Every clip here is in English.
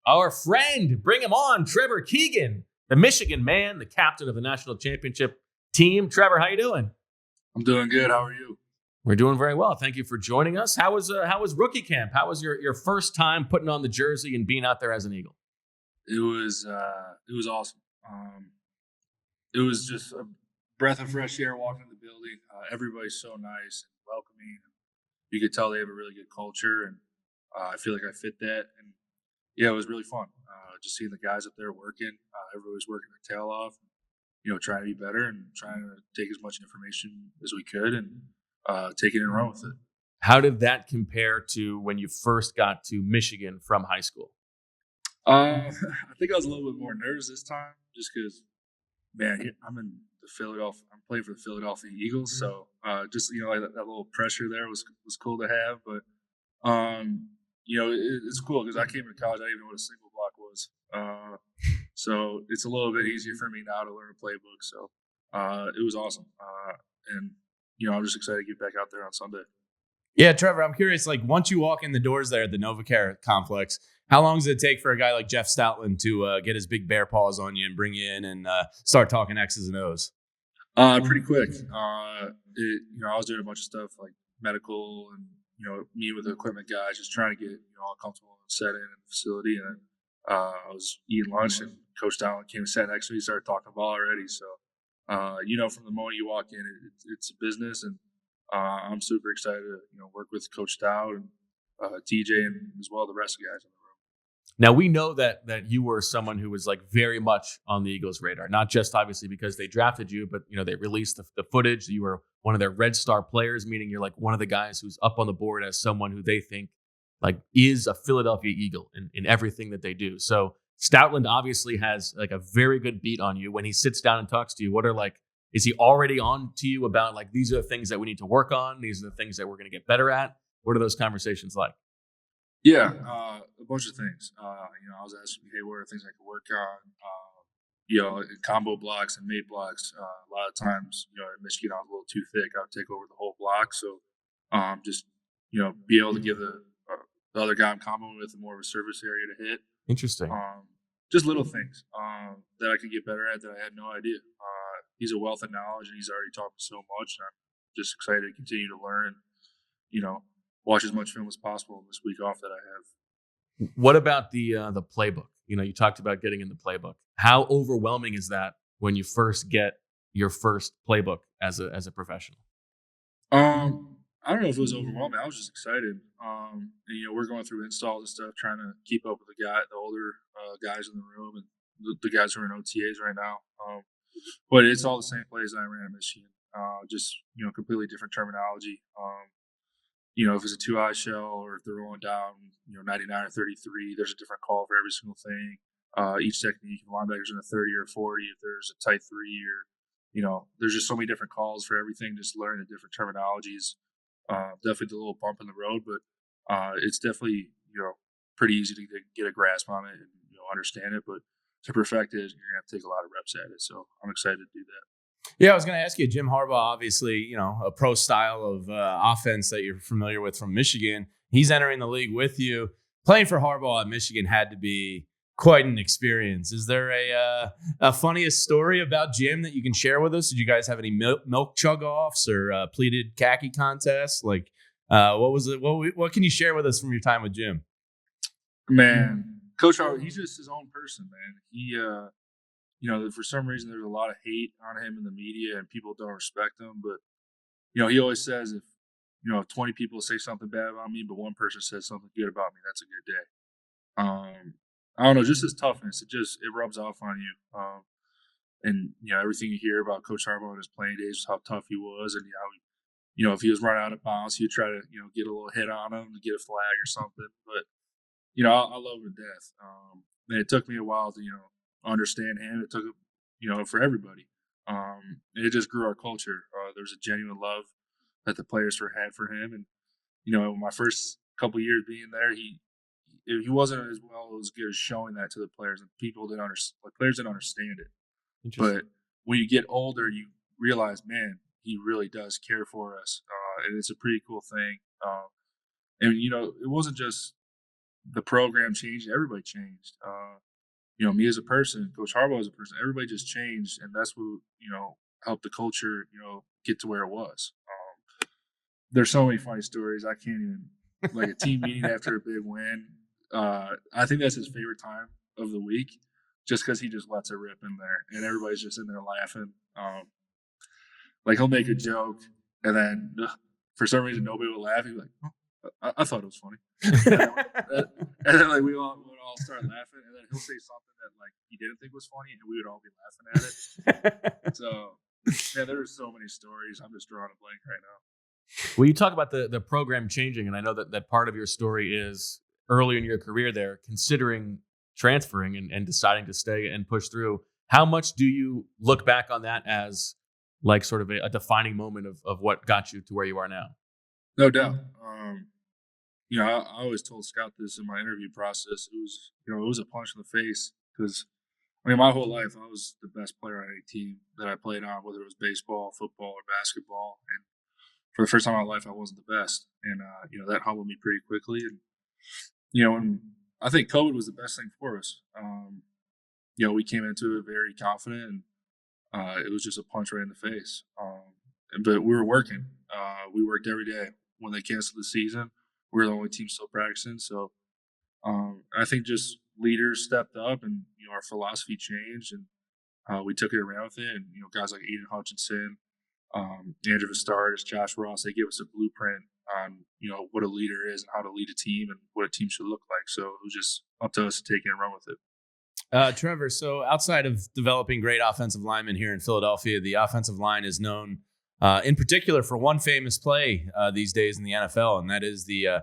our friend. Bring him on, Trevor Keegan, the Michigan man, the captain of the national championship team. Trevor, how you doing? I'm doing good. How are you? We're doing very well. Thank you for joining us. How was rookie camp? How was your first time putting on the jersey and being out there as an Eagle? It was awesome. It was just a breath of fresh air walking in the building. Everybody's so nice and welcoming. You could tell they have a really good culture, and I feel like I fit that. And yeah, it was really fun. Just seeing the guys up there working. Everybody's working their tail off. Trying to be better and trying to take as much information as we could and take it and run with it. How did that compare to when you first got to Michigan from high school? I think I was a little bit more nervous this time, just because, man, I'm playing for the Philadelphia Eagles, so just like that little pressure there was cool to have. But it's cool because I came to college, I didn't even know what a single block was. So it's a little bit easier for me now to learn a playbook. So it was awesome, and I'm just excited to get back out there on Sunday. Yeah, Trevor, I'm curious, like once you walk in the doors there at the NovaCare Complex, how long does it take for a guy like Jeff Stoutland to get his big bear paws on you and bring you in and start talking X's and O's? Pretty quick. I was doing a bunch of stuff like medical and, meeting with the equipment guys, just trying to get, all comfortable and set in the facility. And I was eating lunch and Coach Stoutland came and sat next to me, started talking ball already. So, from the moment you walk in, it's a business, and I'm super excited to, work with Coach Stout and TJ and as well the rest of the guys in the room. Now, we know that you were someone who was like very much on the Eagles' radar, not just obviously because they drafted you, but, they released the footage. You were one of their Red Star players, meaning you're like one of the guys who's up on the board as someone who they think like is a Philadelphia Eagle in everything that they do. So Stoutland obviously has like a very good beat on you. When he sits down and talks to you, is he already on to you about like, these are the things that we need to work on? These are the things that we're going to get better at? What are those conversations like? Yeah, a bunch of things. I was asking, hey, what are things I could work on? Combo blocks and mate blocks. A lot of times, in Michigan, I was a little too thick. I would take over the whole block. So, be able to give the other guy I'm comboing with more of a surface area to hit. Interesting. Just little things that I could get better at that I had no idea. He's a wealth of knowledge, and he's already taught me so much. And I'm just excited to continue to learn and, watch as much film as possible this week off that I have. What about the playbook? You talked about getting in the playbook. How overwhelming is that when you first get your first playbook as a professional? I don't know if it was overwhelming. I was just excited. We're going through installs and stuff, trying to keep up with the older guys in the room and the guys who are in OTAs right now. But it's all the same plays that I ran at Michigan. Just completely different terminology. If it's a 2-eye shell or if they're rolling down, 99 or 33, there's a different call for every single thing. Each technique, linebackers in a 30 or 40, if there's a tight 3 or, there's just so many different calls for everything, just learning the different terminologies. Definitely a little bump in the road, but it's definitely, pretty easy to get a grasp on it and, understand it. But to perfect it, you're going to have to take a lot of reps at it. So I'm excited to do that. Yeah, I was going to ask you, Jim Harbaugh, obviously, a pro style of offense that you're familiar with from Michigan. He's entering the league with you. Playing for Harbaugh at Michigan had to be quite an experience. Is there a funniest story about Jim that you can share with us? Did you guys have any milk chug offs or pleated khaki contests? Like, what was it? What can you share with us from your time with Jim? Man, Coach Harbaugh, he's just his own person, man. He, for some reason there's a lot of hate on him in the media and people don't respect him. But, he always says if 20 people say something bad about me, but one person says something good about me, that's a good day. I don't know, just his toughness. It rubs off on you. And, everything you hear about Coach Harbaugh in his playing days, how tough he was and how he, if he was running out of bounds, he'd try to, get a little hit on him to get a flag or something. But, I love him to death. And it took me a while to, understand him. It took, for everybody. And it just grew our culture. There was a genuine love that the players had for him. And, my first couple years being there, he wasn't as good as showing that to the players, and people didn't understand. Like, players didn't understand it. But when you get older, you realize, man, he really does care for us, and it's a pretty cool thing. And it wasn't just the program changed. Everybody changed. Me as a person, Coach Harbaugh as a person, everybody just changed, and that's what helped the culture get to where it was. There's so many funny stories. I can't even like a team meeting after a big win. I think that's his favorite time of the week, just because he just lets it rip in there, and everybody's just in there laughing. Like he'll make a joke, and then for some reason nobody will laugh. He's like, oh, I thought it was funny, and then like we would all start laughing, and then he'll say something that like he didn't think was funny, and we would all be laughing at it. So yeah, there are so many stories. I'm just drawing a blank right now. Well, you talk about the program changing, and I know that part of your story is early in your career there, considering transferring and deciding to stay and push through. How much do you look back on that as like sort of a defining moment of what got you to where you are now? No doubt. I always told Scout this in my interview process. It was a punch in the face because, my whole life I was the best player on any team that I played on, whether it was baseball, football, or basketball. And for the first time in my life, I wasn't the best. And, that humbled me pretty quickly. And, and I think COVID was the best thing for us. We came into it very confident, and it was just a punch right in the face. But we were working. We worked every day. When they canceled the season, we were the only team still practicing. So I think just leaders stepped up, and our philosophy changed, and we took it around with it. And guys like Aiden Hutchinson, Andrew Vistardis, Josh Ross, they gave us a blueprint on what a leader is and how to lead a team and what a team should look like. So it was just up to us to take it and run with it. Trevor, so outside of developing great offensive linemen here in Philadelphia, the offensive line is known in particular for one famous play these days in the NFL, and that is the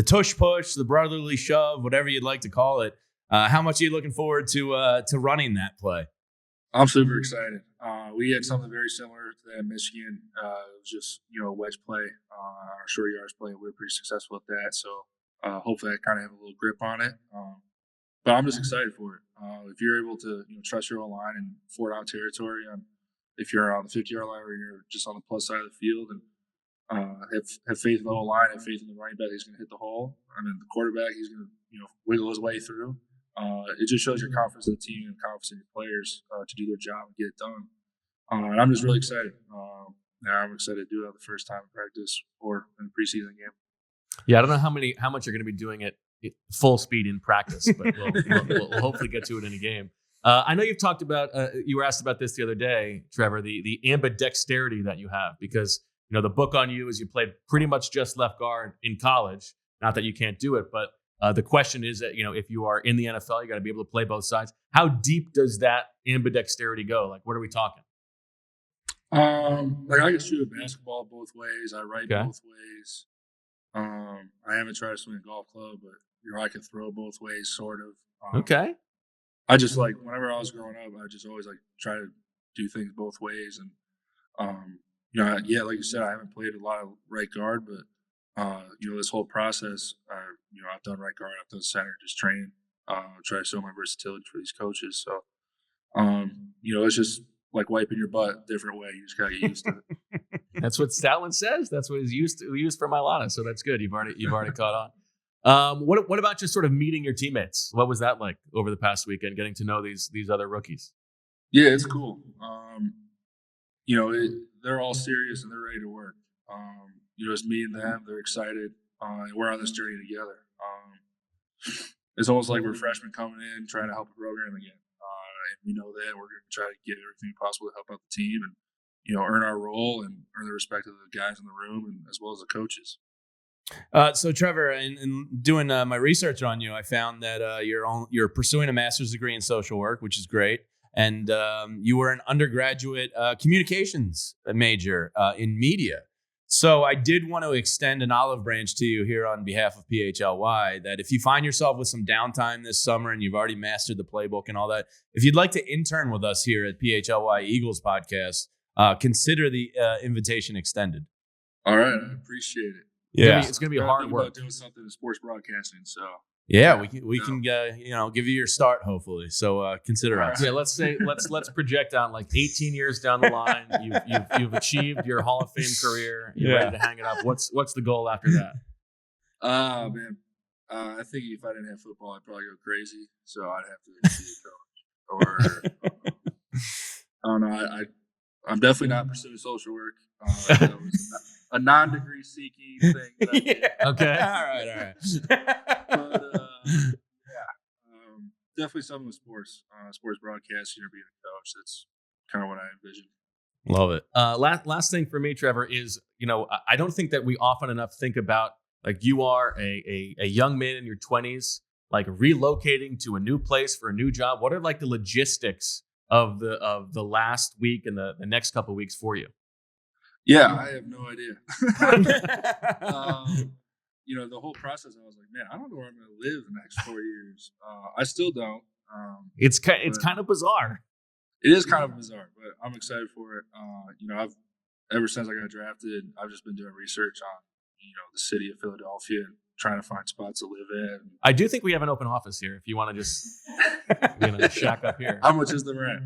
tush push, the brotherly shove, whatever you'd like to call it. How much are you looking forward to running that play? I'm super excited. We had something very similar to that in Michigan. It was just, a wedge play, our short yards play. We were pretty successful at that. So hopefully I kind of have a little grip on it. But I'm just excited for it. If you're able to trust your own line and 4-down territory, if you're on the 50-yard line or you're just on the plus side of the field, and have faith in the whole line, have faith in the running back, he's going to hit the hole. The quarterback, he's going to wiggle his way through. It just shows your confidence in the team and confidence in your players to do their job and get it done. And I'm just really excited. I'm excited to do it the first time in practice or in a preseason game. Yeah, I don't know how much you're going to be doing it full speed in practice, but we'll hopefully get to it in a game. I know you've talked about, you were asked about this the other day, Trevor, the ambidexterity that you have, because the book on you is you played pretty much just left guard in college. Not that you can't do it, but the question is that, if you are in the NFL, you got to be able to play both sides. How deep does that ambidexterity go? Like, what are we talking? Like I can shoot a basketball both ways. I write both ways. I haven't tried to swing a golf club, but I can throw both ways, sort of. Okay. I just whenever I was growing up, I just always try to do things both ways. And like you said, I haven't played a lot of right guard, but this whole process, I've done right guard, I've done center, just training, try to show my versatility for these coaches. So, it's just like wiping your butt different way. You just gotta get used to it. That's what Stoutland says. That's what he's used for Mailata. So that's good. You've already caught on. What about just sort of meeting your teammates? What was that like over the past weekend, getting to know these other rookies? Yeah, it's cool. They're all serious and they're ready to work. It's me and them. They're excited. And we're on this journey together. It's almost like we're freshmen coming in, trying to help the program again. And we know that we're going to try to get everything possible to help out the team and, earn our role and earn the respect of the guys in the room and as well as the coaches. So Trevor, in doing my research on you, I found that you're pursuing a master's degree in social work, which is great. And you were an undergraduate communications major in media. So I did want to extend an olive branch to you here on behalf of PHLY that if you find yourself with some downtime this summer and you've already mastered the playbook and all that, if you'd like to intern with us here at PHLY Eagles podcast, consider the invitation extended. All right. I appreciate it. Yeah. It's going to be hard work. About doing something in sports broadcasting. So. Yeah, we can give you your start hopefully. So consider us. Yeah, let's project out 18 years down the line. You've achieved your Hall of Fame career. You're ready to hang it up. What's the goal after that? Man, I think if I didn't have football, I'd probably go crazy. So I'd have to be a coach. Or I don't know. I'm definitely not pursuing social work. That was a non-degree seeking thing. That I did. Okay. All right. But definitely something with sports, sports broadcasting or being a coach. That's kind of what I envisioned. Love it. Last thing for me, Trevor, is, I don't think that we often enough think about, like, you are a young man in your 20s, like relocating to a new place for a new job. What are like the logistics of the last week and the next couple of weeks for you? Yeah, I have no idea. The whole process, I was like, man, I don't know where I'm going to live the next 4 years. I still don't. It's kind of bizarre. It is kind of bizarre, but I'm excited for it. I've ever since I got drafted, I've just been doing research on, the city of Philadelphia and trying to find spots to live in. I do think we have an open office here if you want to just shack up here. How much is the rent?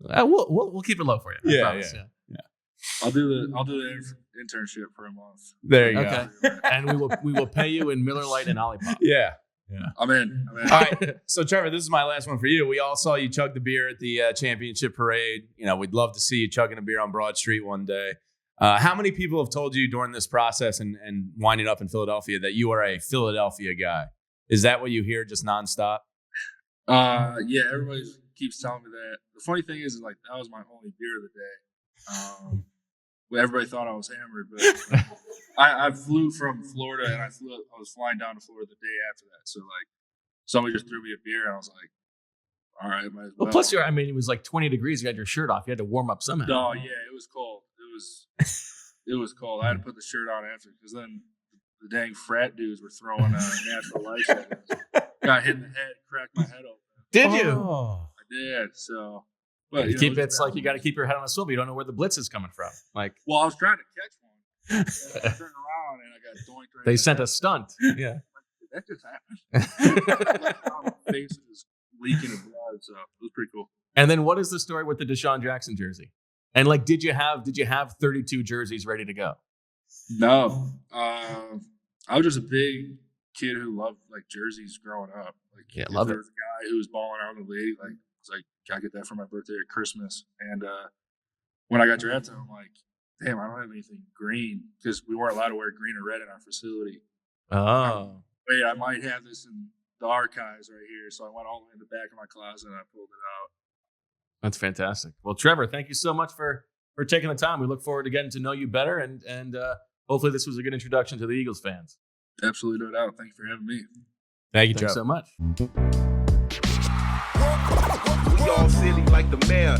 We'll keep it low for you. I promise. Yeah. I'll do the internship for a month. There you go. And we will pay you in Miller Lite and Olipop. Yeah. I'm in. All right. So, Trevor, this is my last one for you. We all saw you chug the beer at the championship parade. We'd love to see you chugging a beer on Broad Street one day. How many people have told you during this process and winding up in Philadelphia that you are a Philadelphia guy? Is that what you hear just nonstop? Yeah, everybody keeps telling me that. The funny thing is like that was my only beer of the day. Everybody thought I was hammered, but I flew from Florida and I was flying down to Florida the day after that. So like somebody just threw me a beer and I was like, all right, might as well. Well, plus it was like 20 degrees. You had your shirt off. You had to warm up somehow. No, yeah, it was cold. It was cold. I had to put the shirt on after because then the dang frat dudes were throwing natural lights at us. Got hit in the head, cracked my head open. Did you? Oh. I did. So, but it's like you got to keep your head on a swivel. You don't know where the blitz is coming from. Like, well, I was trying to catch one. And I turned around and I got doinked right. They sent a stunt. Yeah. Did that just happen? My face is leaking of blood, so it was pretty cool. And then what is the story with the DeShawn Jackson jersey? And like, did you have 32 jerseys ready to go? No, I was just a big kid who loved like jerseys growing up. Like, yeah, love it. There was a guy who was balling out in the league. Like, it's like, I get that for my birthday or Christmas. And when I got drafted, I'm like, damn, I don't have anything green because we weren't allowed to wear green or red in our facility. Oh, wait, I might have this in the archives right here. So I went all the way in the back of my closet and I pulled it out. That's fantastic. Well, Trevor, thank you so much for taking the time. We look forward to getting to know you better, and hopefully this was a good introduction to the Eagles fans. Absolutely, no doubt. Thank you for having me. Thank you, Thanks so much. We all silly like the mayor.